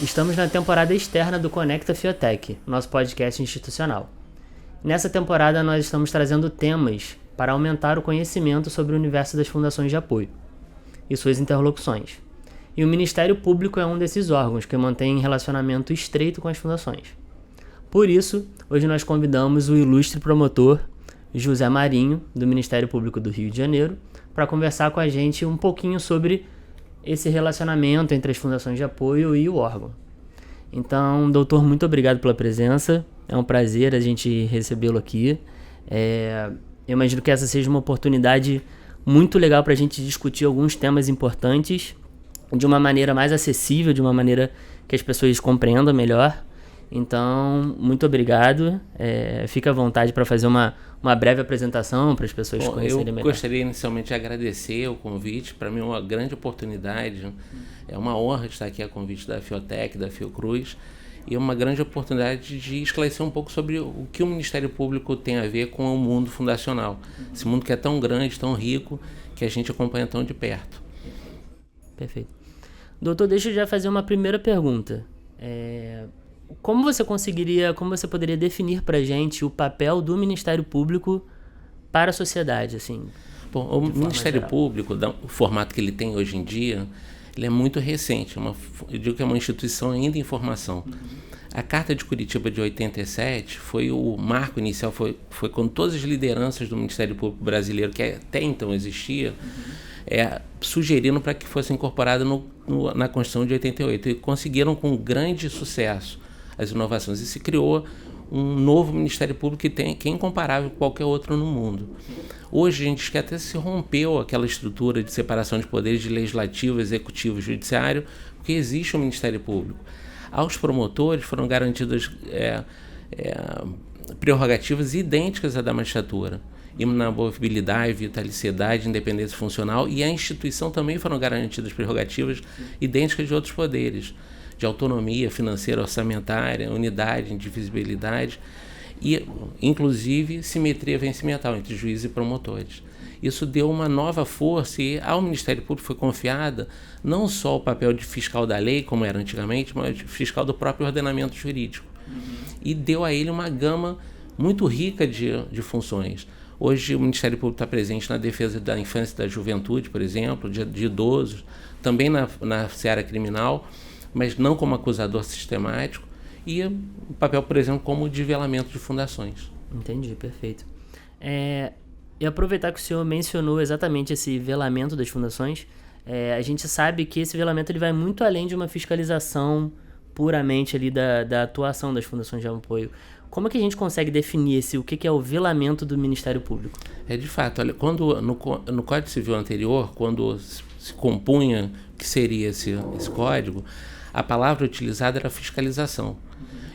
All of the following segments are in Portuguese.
Estamos na temporada externa do Conecta Fiotec, nosso podcast institucional. Nessa temporada nós estamos trazendo temas para aumentar o conhecimento sobre o universo das fundações de apoio e suas interlocuções. E o Ministério Público é um desses órgãos que mantém relacionamento estreito com as fundações. Por isso, hoje nós convidamos o ilustre promotor José Marinho, do Ministério Público do Rio de Janeiro, para conversar com a gente um pouquinho sobre esse relacionamento entre as fundações de apoio e o órgão. Então, doutor, muito obrigado pela presença. É um prazer a gente recebê-lo aqui. Eu imagino que essa seja uma oportunidade muito legal para a gente discutir alguns temas importantes de uma maneira mais acessível, de uma maneira que as pessoas compreendam melhor. Então, muito obrigado. Fica à vontade para fazer uma breve apresentação para as pessoas conhecerem melhor. Eu gostaria inicialmente de agradecer o convite. Para mim é uma grande oportunidade. É uma honra estar aqui a convite da Fiotec, da Fiocruz. E é uma grande oportunidade de esclarecer um pouco sobre o que o Ministério Público tem a ver com o mundo fundacional. Esse mundo que é tão grande, tão rico, que a gente acompanha tão de perto. Perfeito. Doutor, deixa eu já fazer uma primeira pergunta. Como você poderia definir para a gente o papel do Ministério Público para a sociedade, assim? Bom, o Ministério Público, o formato que ele tem hoje em dia, ele é muito recente. Eu digo que é uma instituição ainda em formação. A Carta de Curitiba de 87 foi o marco inicial, foi quando todas as lideranças do Ministério Público brasileiro, que até então existia, sugeriram para que fosse incorporada na Constituição de 88. E conseguiram com grande sucesso as inovações. E se criou um novo Ministério Público que é incomparável com qualquer outro no mundo. Hoje a gente diz que até se rompeu aquela estrutura de separação de poderes de legislativo, executivo e judiciário, porque existe um Ministério Público. Aos promotores foram garantidas prerrogativas idênticas à da magistratura, inamovibilidade, vitaliciedade, independência funcional, e à instituição também foram garantidas prerrogativas idênticas de outros poderes, de autonomia financeira, orçamentária, unidade, indivisibilidade e, inclusive, simetria vencimental entre juízes e promotores. Isso deu uma nova força e ao Ministério Público foi confiada não só o papel de fiscal da lei, como era antigamente, mas fiscal do próprio ordenamento jurídico. E deu a ele uma gama muito rica de funções. Hoje o Ministério Público está presente na defesa da infância e da juventude, por exemplo, de idosos, também na seara criminal, mas não como acusador sistemático, e o papel, por exemplo, como de velamento de fundações. Entendi, perfeito. E aproveitar que o senhor mencionou exatamente esse velamento das fundações, a gente sabe que esse velamento ele vai muito além de uma fiscalização puramente ali da atuação das fundações de apoio. Como é que a gente consegue definir o que é o velamento do Ministério Público? De fato, olha, quando no Código Civil anterior, quando se compunha o que seria esse código, a palavra utilizada era fiscalização.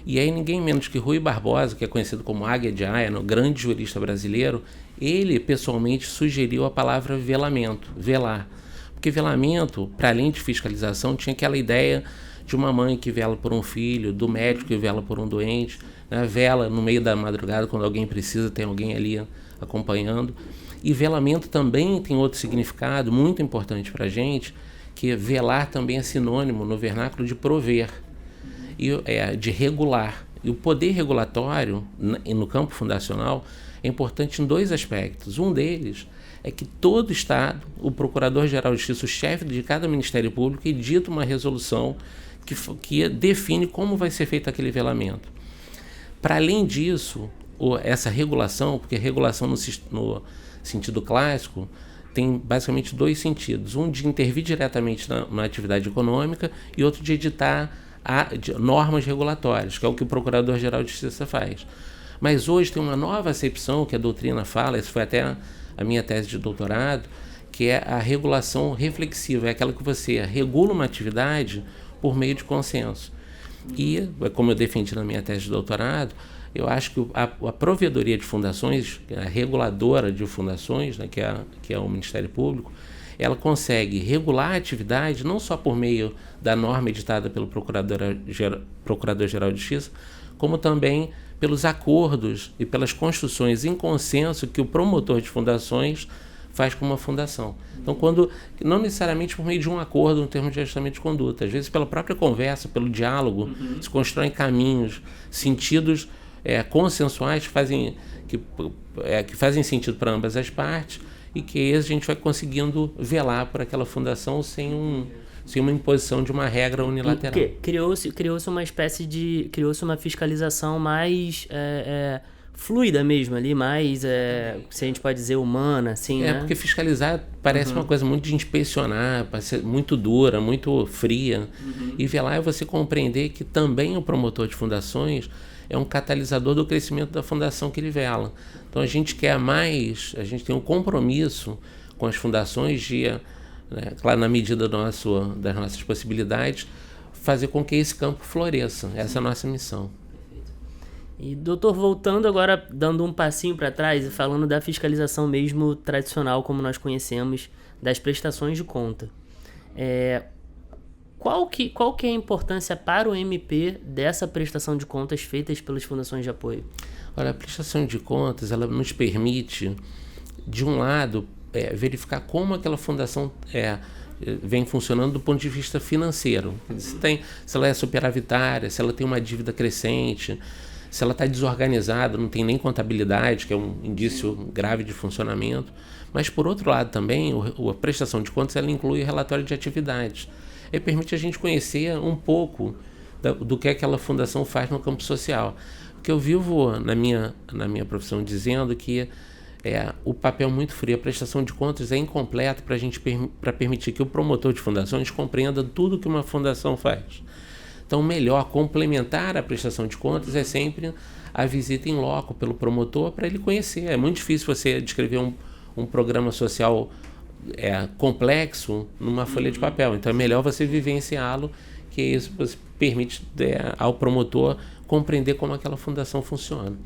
E aí ninguém menos que Rui Barbosa, que é conhecido como Águia de Aia, o grande jurista brasileiro, ele pessoalmente sugeriu a palavra velamento, velar. Porque velamento, para além de fiscalização, tinha aquela ideia de uma mãe que vela por um filho, do médico que vela por um doente, né? Vela no meio da madrugada quando alguém precisa, tem alguém ali acompanhando. E velamento também tem outro significado muito importante para a gente, que velar também é sinônimo no vernáculo de prover, de regular. E o poder regulatório no campo fundacional é importante em dois aspectos. Um deles é que todo Estado, o Procurador-Geral de Justiça, o chefe de cada Ministério Público, edita uma resolução que define como vai ser feito aquele velamento. Para além disso, essa regulação, porque regulação no sentido clássico tem basicamente dois sentidos. Um de intervir diretamente na atividade econômica e outro de editar normas regulatórias, que é o que o Procurador-Geral de Justiça faz. Mas hoje tem uma nova acepção que a doutrina fala, essa foi até a minha tese de doutorado, que é a regulação reflexiva, é aquela que você regula uma atividade por meio de consenso. E, como eu defendi na minha tese de doutorado, eu acho que a provedoria de fundações, a reguladora de fundações, né, que é o Ministério Público, ela consegue regular a atividade não só por meio da norma editada pelo Procurador-Geral de Justiça, como também pelos acordos e pelas construções em consenso que o promotor de fundações faz com uma fundação. Então, não necessariamente por meio de um acordo no termo de ajustamento de conduta, às vezes pela própria conversa, pelo diálogo, se constroem caminhos, sentidos consensuais que fazem sentido para ambas as partes e que a gente vai conseguindo velar por aquela fundação sem uma imposição de uma regra unilateral. Criou-se uma espécie de... Criou-se uma fiscalização mais... fluida mesmo ali, mais, se a gente pode dizer, humana, assim, né? Porque fiscalizar parece uma coisa muito de inspecionar, parece muito dura, muito fria. E velar é você compreender que também o promotor de fundações é um catalisador do crescimento da fundação que ele vela. Então a gente quer mais, a gente tem um compromisso com as fundações de, claro, na medida das nossas possibilidades, fazer com que esse campo floresça. Essa é a nossa missão. E, doutor, voltando agora, dando um passinho para trás e falando da fiscalização mesmo tradicional, como nós conhecemos, das prestações de conta. Qual que é a importância para o MP dessa prestação de contas feitas pelas fundações de apoio? Olha, a prestação de contas, ela nos permite, de um lado, verificar como aquela fundação vem funcionando do ponto de vista financeiro. Se ela é superavitária, se ela tem uma dívida crescente, se ela está desorganizada, não tem nem contabilidade, que é um indício grave de funcionamento. Mas, por outro lado, também, a prestação de contas ela inclui relatório de atividades. E permite a gente conhecer um pouco do que aquela fundação faz no campo social. Porque eu vivo na minha profissão dizendo que o papel muito frio, a prestação de contas é incompleta para permitir que o promotor de fundações compreenda tudo que uma fundação faz. Então, melhor complementar a prestação de contas é sempre a visita em loco pelo promotor para ele conhecer. É muito difícil você descrever um programa social complexo numa folha de papel. Então, é melhor você vivenciá-lo, que isso permite ao promotor compreender como aquela fundação funciona.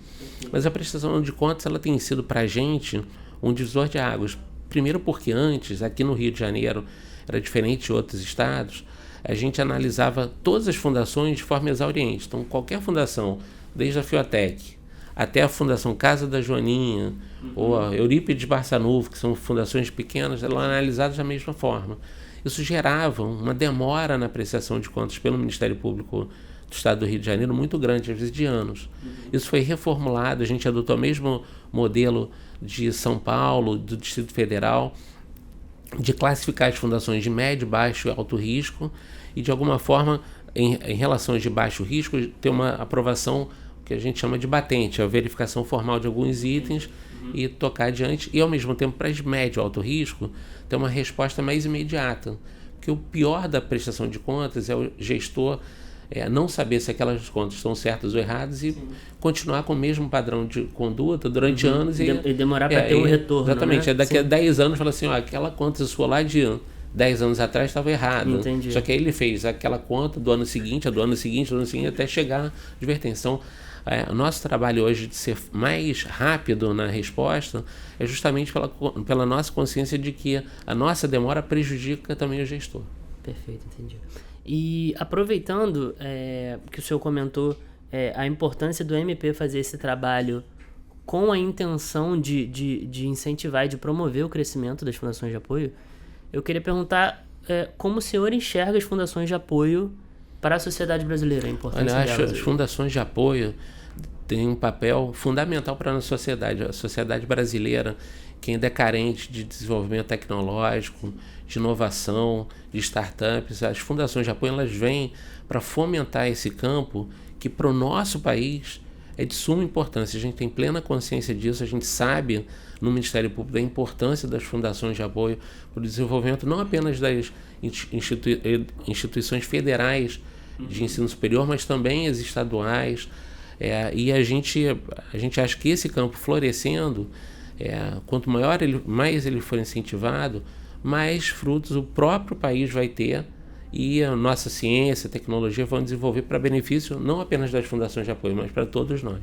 Mas a prestação de contas ela tem sido para a gente um divisor de águas. Primeiro porque antes, aqui no Rio de Janeiro, era diferente de outros estados, a gente analisava todas as fundações de forma exauriente. Então, qualquer fundação, desde a Fiotec até a Fundação Casa da Joaninha, ou a Eurípides Barçanufo, que são fundações pequenas, eram analisadas da mesma forma. Isso gerava uma demora na apreciação de contas pelo Ministério Público do Estado do Rio de Janeiro muito grande, às vezes de anos. Isso foi reformulado, a gente adotou o mesmo modelo de São Paulo, do Distrito Federal, de classificar as fundações de médio, baixo e alto risco e, de alguma forma, em relações de baixo risco, ter uma aprovação que a gente chama de batente, a verificação formal de alguns itens e tocar adiante. E, ao mesmo tempo, para as médio e alto risco, ter uma resposta mais imediata. Porque o pior da prestação de contas é o gestor não saber se aquelas contas estão certas ou erradas e continuar com o mesmo padrão de conduta durante anos. E demorar para ter um retorno. Exatamente. Né? Daqui a 10 anos, fala assim, aquela conta sua lá de 10 anos atrás estava errada. Entendi. Só que aí ele fez aquela conta do ano seguinte, do ano seguinte, até chegar à advertência. Então, o nosso trabalho hoje de ser mais rápido na resposta é justamente pela nossa consciência de que a nossa demora prejudica também o gestor. Perfeito, entendi. E aproveitando que o senhor comentou a importância do MP fazer esse trabalho com a intenção de incentivar e de promover o crescimento das fundações de apoio, eu queria perguntar como o senhor enxerga as fundações de apoio para a sociedade brasileira, a importância delas. Eu acho que as fundações de apoio têm um papel fundamental para a nossa sociedade. A sociedade brasileira, que ainda é carente de desenvolvimento tecnológico, de inovação, de startups, as fundações de apoio elas vêm para fomentar esse campo que para o nosso país é de suma importância. A gente tem plena consciência disso, a gente sabe no Ministério Público da importância das fundações de apoio para o desenvolvimento não apenas das instituições federais de ensino superior, mas também as estaduais. E a gente acha que esse campo florescendo, quanto mais ele for incentivado, mais frutos o próprio país vai ter e a nossa ciência, tecnologia vão desenvolver para benefício não apenas das fundações de apoio, mas para todos nós.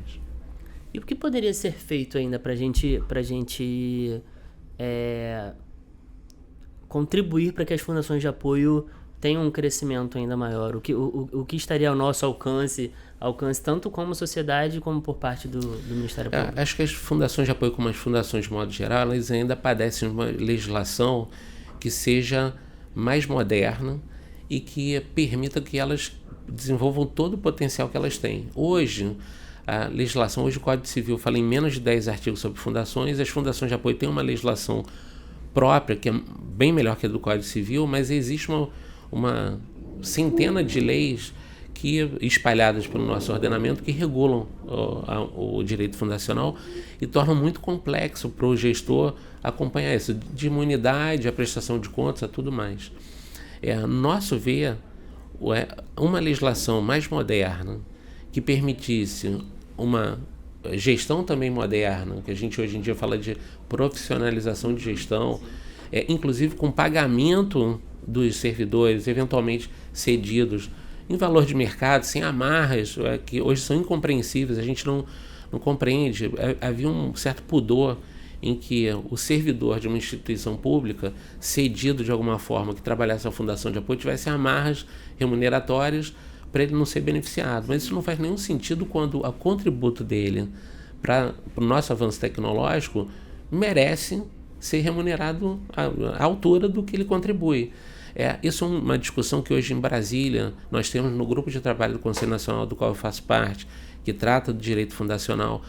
E o que poderia ser feito ainda para a gente contribuir para que as fundações de apoio tenha um crescimento ainda maior? O que estaria ao nosso alcance tanto como sociedade como por parte do Ministério Público? Acho que as fundações de apoio, como as fundações de modo geral, elas ainda padecem de uma legislação que seja mais moderna e que permita que elas desenvolvam todo o potencial que elas têm. Hoje, a legislação, o Código Civil fala em menos de 10 artigos sobre fundações, as fundações de apoio têm uma legislação própria, que é bem melhor que a do Código Civil, mas existe uma centena de leis espalhadas pelo nosso ordenamento que regulam o direito fundacional e tornam muito complexo para o gestor acompanhar isso, de imunidade, a prestação de contas, a tudo mais. Nosso ver, uma legislação mais moderna que permitisse uma gestão também moderna, que a gente hoje em dia fala de profissionalização de gestão, inclusive com pagamento dos servidores, eventualmente cedidos, em valor de mercado, sem amarras, que hoje são incompreensíveis, a gente não compreende. Havia um certo pudor em que o servidor de uma instituição pública, cedido de alguma forma, que trabalhasse na fundação de apoio, tivesse amarras remuneratórias para ele não ser beneficiado. Mas isso não faz nenhum sentido quando o contributo dele para o nosso avanço tecnológico merece ser remunerado à altura do que ele contribui. Isso é uma discussão que hoje em Brasília nós temos no grupo de trabalho do Conselho Nacional, do qual eu faço parte, que trata do direito fundacional.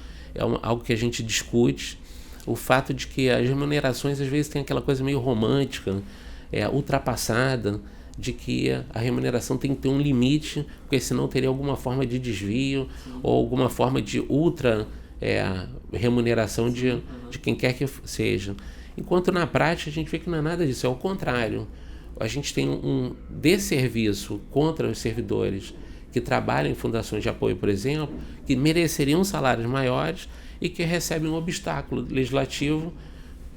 Algo que a gente discute, o fato de que as remunerações às vezes têm aquela coisa meio romântica, ultrapassada, de que a remuneração tem que ter um limite, porque senão teria alguma forma de desvio ou alguma forma de remuneração de quem quer que seja. Enquanto na prática a gente vê que não é nada disso, é o contrário. A gente tem um desserviço contra os servidores que trabalham em fundações de apoio, por exemplo, que mereceriam salários maiores e que recebem um obstáculo legislativo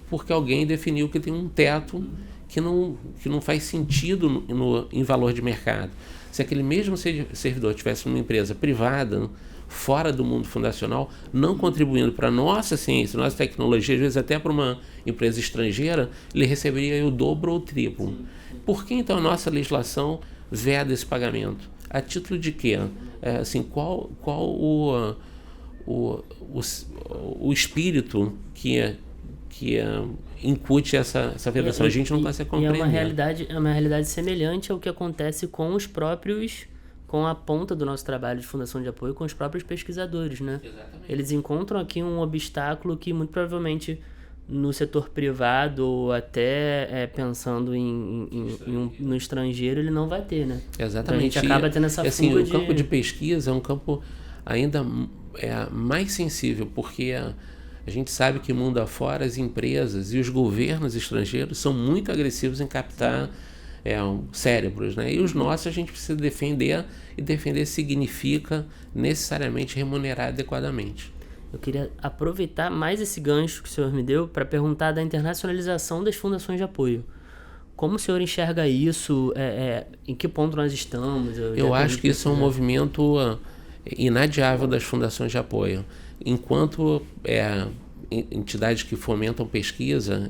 porque alguém definiu que tem um teto que não faz sentido em valor de mercado. Se aquele mesmo servidor tivesse numa empresa privada, fora do mundo fundacional, não contribuindo para a nossa ciência, nossa tecnologia, às vezes até para uma empresa estrangeira, ele receberia o dobro ou o triplo. Por que então a nossa legislação veda esse pagamento? A título de quê? Qual o espírito que incute essa vedação? A gente não consegue compreender. E é uma realidade semelhante ao que acontece com a ponta do nosso trabalho de fundação de apoio, com os próprios pesquisadores, né? Exatamente. Eles encontram aqui um obstáculo que muito provavelmente no setor privado ou até pensando no estrangeiro ele não vai ter, né? Exatamente. Então a gente acaba tendo essa fuga o campo de pesquisa é um campo ainda mais sensível, porque a gente sabe que mundo afora as empresas e os governos estrangeiros são muito agressivos em captar cérebros, né? E os nossos a gente precisa defender, e defender significa necessariamente remunerar adequadamente. Eu queria aproveitar mais esse gancho que o senhor me deu para perguntar da internacionalização das fundações de apoio. Como o senhor enxerga isso? Em que ponto nós estamos? Eu acho que isso é um movimento inadiável das fundações de apoio. Enquanto entidades que fomentam pesquisa,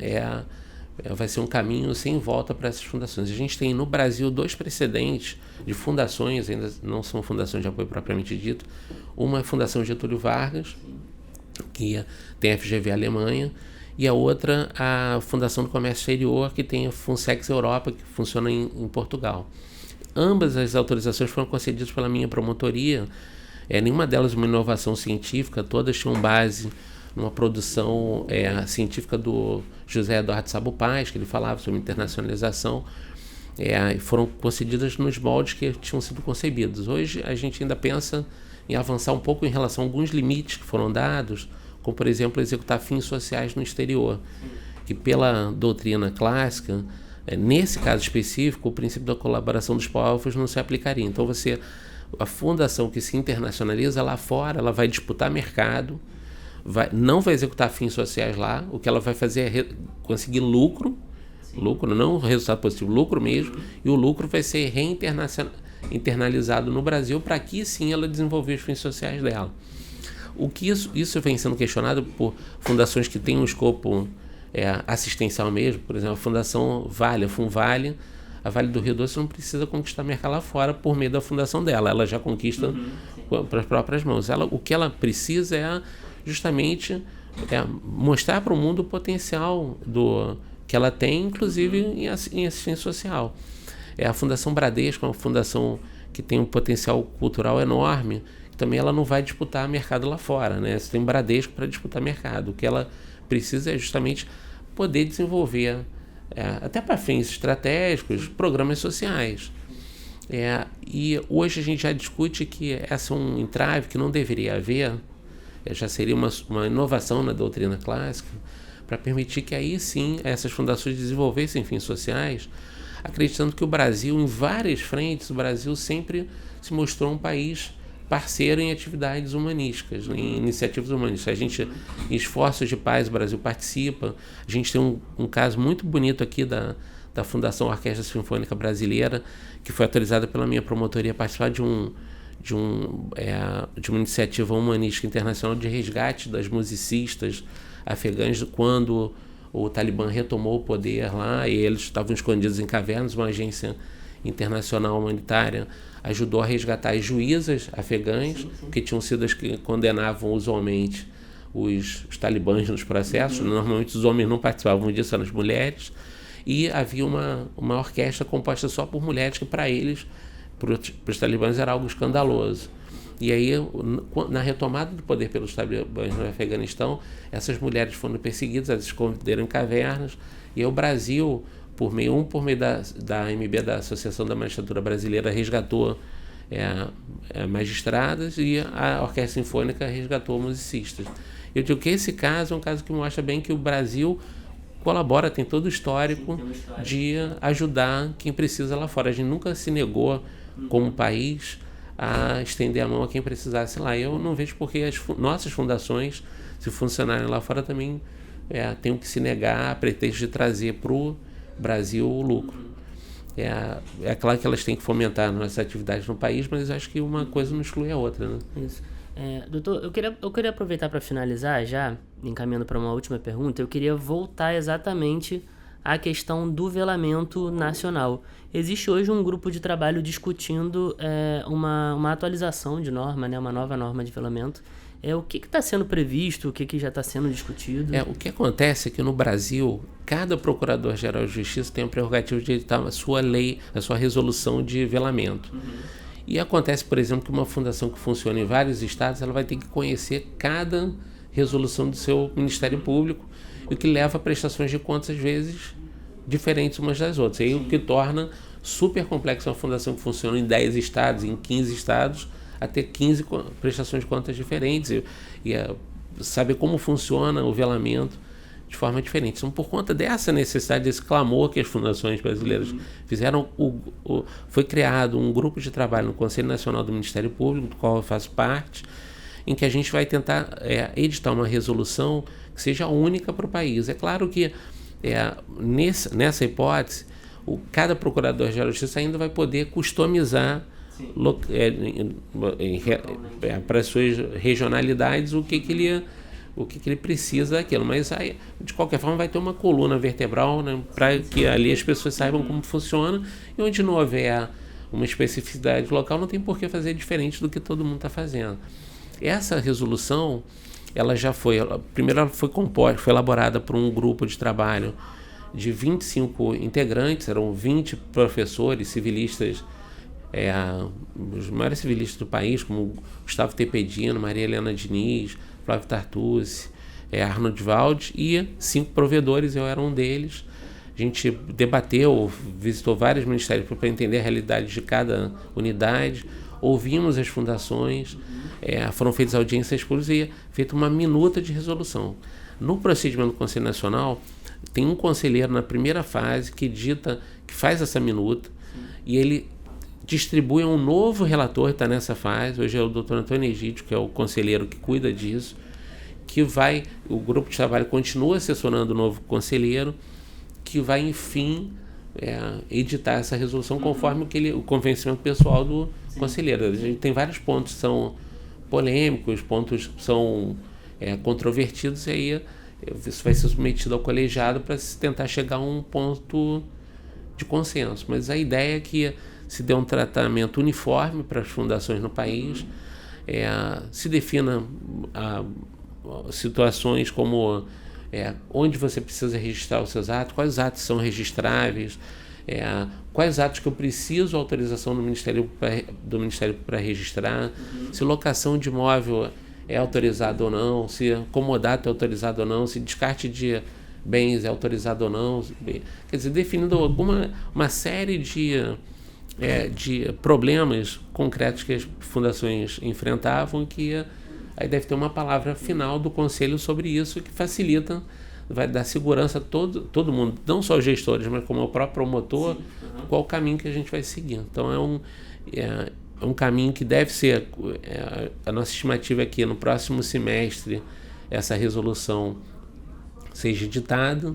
vai ser um caminho sem volta para essas fundações. A gente tem no Brasil 2 precedentes de fundações, ainda não são fundações de apoio propriamente dito. Uma é a Fundação Getúlio Vargas, que tem a FGV Alemanha, e a outra a Fundação do Comércio Exterior, que tem a Funsex Europa, que funciona em Portugal. Ambas as autorizações foram concedidas pela minha promotoria. Nenhuma delas uma inovação científica, todas tinham base numa produção científica do José Eduardo Sabo Paz, que ele falava sobre internacionalização, e foram concedidas nos moldes que tinham sido concebidos. Hoje a gente ainda pensa em avançar um pouco em relação a alguns limites que foram dados, como por exemplo executar fins sociais no exterior, que pela doutrina clássica, nesse caso específico, o princípio da colaboração dos povos não se aplicaria. Então a fundação que se internacionaliza lá fora, ela vai disputar mercado, não vai executar fins sociais lá, o que ela vai fazer é conseguir lucro, não resultado positivo, lucro mesmo, e o lucro vai ser internalizado no Brasil para que sim ela desenvolver os fins sociais dela. O que isso vem sendo questionado por fundações que têm um escopo assistencial mesmo, por exemplo, a Fundação Vale, a Funvale, A Vale do Rio Doce não precisa conquistar mercado lá fora por meio da fundação dela, ela já conquista para as próprias mãos. O que ela precisa é justamente mostrar para o mundo o potencial que ela tem, inclusive em assistência social. A Fundação Bradesco é uma fundação que tem um potencial cultural enorme, também ela não vai disputar mercado lá fora, né? Você tem um Bradesco para disputar mercado. O que ela precisa é justamente poder desenvolver, até para fins estratégicos, programas sociais. E hoje a gente já discute que essa é um entrave que não deveria haver, já seria uma inovação na doutrina clássica, para permitir que aí sim essas fundações desenvolvessem fins sociais, acreditando que o Brasil, em várias frentes, o Brasil sempre se mostrou um país parceiro em atividades humanísticas, em iniciativas humanísticas. Em esforços de paz, o Brasil participa. A gente tem um caso muito bonito aqui da Fundação Orquestra Sinfônica Brasileira, que foi autorizada pela minha promotoria a participar de uma iniciativa humanística internacional de resgate das musicistas afegãs quando o Talibã retomou o poder lá e eles estavam escondidos em cavernas. Uma agência internacional humanitária ajudou a resgatar as juízas afegãs, que tinham sido as que condenavam usualmente os talibãs nos processos. Normalmente os homens não participavam disso, eram as mulheres. E havia uma orquestra composta só por mulheres, que para eles, para os talibãs, era algo escandaloso. E aí, na retomada do poder pelos talibãs no Afeganistão, essas mulheres foram perseguidas, elas se esconderam em cavernas, e aí o Brasil, por meio da AMB, da Associação da Magistratura Brasileira, resgatou magistradas, e a Orquestra Sinfônica resgatou musicistas. Eu digo que esse caso é um caso que mostra bem que o Brasil colabora, tem todo o histórico de ajudar quem precisa lá fora. A gente nunca se negou, como país, a estender a mão a quem precisasse lá. Eu não vejo porque as nossas fundações, se funcionarem lá fora, também tenham que se negar a pretexto de trazer para o Brasil o lucro. É claro que elas têm que fomentar nossas atividades no país, mas acho que uma coisa não exclui a outra, né? Isso. Doutor, eu queria aproveitar para finalizar, já encaminhando para uma última pergunta. Eu queria voltar exatamente à questão do velamento nacional. Existe hoje um grupo de trabalho discutindo uma atualização de norma, né, uma nova norma de velamento. O que está sendo previsto, o que já está sendo discutido? O que acontece é que no Brasil, cada Procurador-Geral de Justiça tem a prerrogativa de editar a sua lei, a sua resolução de velamento. E acontece, por exemplo, que uma fundação que funciona em vários estados, ela vai ter que conhecer cada resolução do seu Ministério Público, o que leva a prestações de contas, às vezes, diferentes umas das outras. Aí o que torna super complexo uma fundação que funciona em 10 estados, em 15 estados, a ter 15 prestações de contas diferentes e saber como funciona o velamento de forma diferente. Então, por conta dessa necessidade, desse clamor que as fundações brasileiras fizeram, foi criado um grupo de trabalho no Conselho Nacional do Ministério Público, do qual eu faço parte, em que a gente vai tentar editar uma resolução que seja única para o país. É claro que, nessa hipótese, cada Procurador-Geral de Justiça ainda vai poder customizar para as suas regionalidades o que ele precisa daquilo, mas aí, de qualquer forma vai ter uma coluna vertebral, né, para que ali as pessoas saibam como funciona, e onde não houver uma especificidade local, não tem por que fazer diferente do que todo mundo está fazendo. Essa resolução, primeiro ela foi elaborada por um grupo de trabalho de 25 integrantes, eram 20 professores civilistas, os maiores civilistas do país, como Gustavo Tepedino, Maria Helena Diniz, Flávio Tartucci, Arnold Valdes, e 5 provedores, eu era um deles. A gente debateu, visitou vários ministérios para entender a realidade de cada unidade, ouvimos as fundações, foram feitas audiências públicas e feita uma minuta de resolução. No procedimento do Conselho Nacional, tem um conselheiro na primeira fase que faz essa minuta, e ele distribui a um novo relator que está nessa fase. Hoje é o Dr. Antônio Egídio, que é o conselheiro que cuida disso, o grupo de trabalho continua assessorando o novo conselheiro, que vai, enfim, editar essa resolução conforme o convencimento pessoal do conselheiro. A gente tem vários pontos que são polêmicos, pontos que são controvertidos, e aí isso vai ser submetido ao colegiado para se tentar chegar a um ponto de consenso, mas a ideia é que se dê um tratamento uniforme para as fundações no país, se defina situações como onde você precisa registrar os seus atos, quais atos são registráveis, quais atos que eu preciso autorização do Ministério para registrar, se locação de imóvel é autorizado ou não, se comodato é autorizado ou não, se descarte de bens é autorizado ou não, quer dizer, definindo uma série de problemas concretos que as fundações enfrentavam, que aí deve ter uma palavra final do Conselho sobre isso, que facilita, vai dar segurança a todo mundo, não só os gestores, mas como o próprio promotor, qual o caminho que a gente vai seguir. Então é um caminho que deve ser, a nossa estimativa é que no próximo semestre essa resolução seja editada,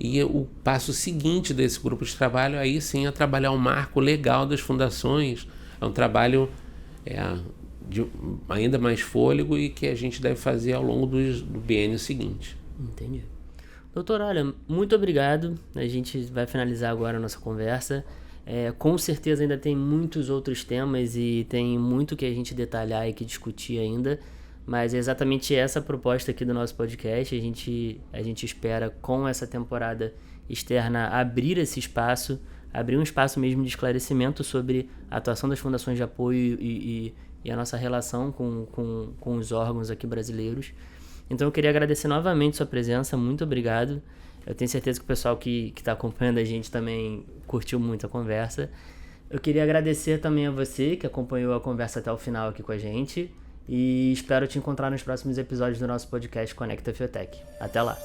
e o passo seguinte desse grupo de trabalho aí sim é trabalhar o marco legal das fundações. É um trabalho de ainda mais fôlego e que a gente deve fazer ao longo do biênio seguinte. Entendi. Doutor, olha, muito obrigado. A gente vai finalizar agora a nossa conversa. Com certeza ainda tem muitos outros temas e tem muito que a gente detalhar e que discutir ainda, mas é exatamente essa proposta aqui do nosso podcast. A gente espera, com essa temporada externa, abrir esse espaço, abrir um espaço mesmo de esclarecimento sobre a atuação das fundações de apoio e a nossa relação com os órgãos aqui brasileiros. Então eu queria agradecer novamente sua presença, muito obrigado. Eu tenho certeza que o pessoal que está acompanhando a gente também curtiu muito a conversa. Eu queria agradecer também a você que acompanhou a conversa até o final aqui com a gente e espero te encontrar nos próximos episódios do nosso podcast Conecta Fiotech. Até lá!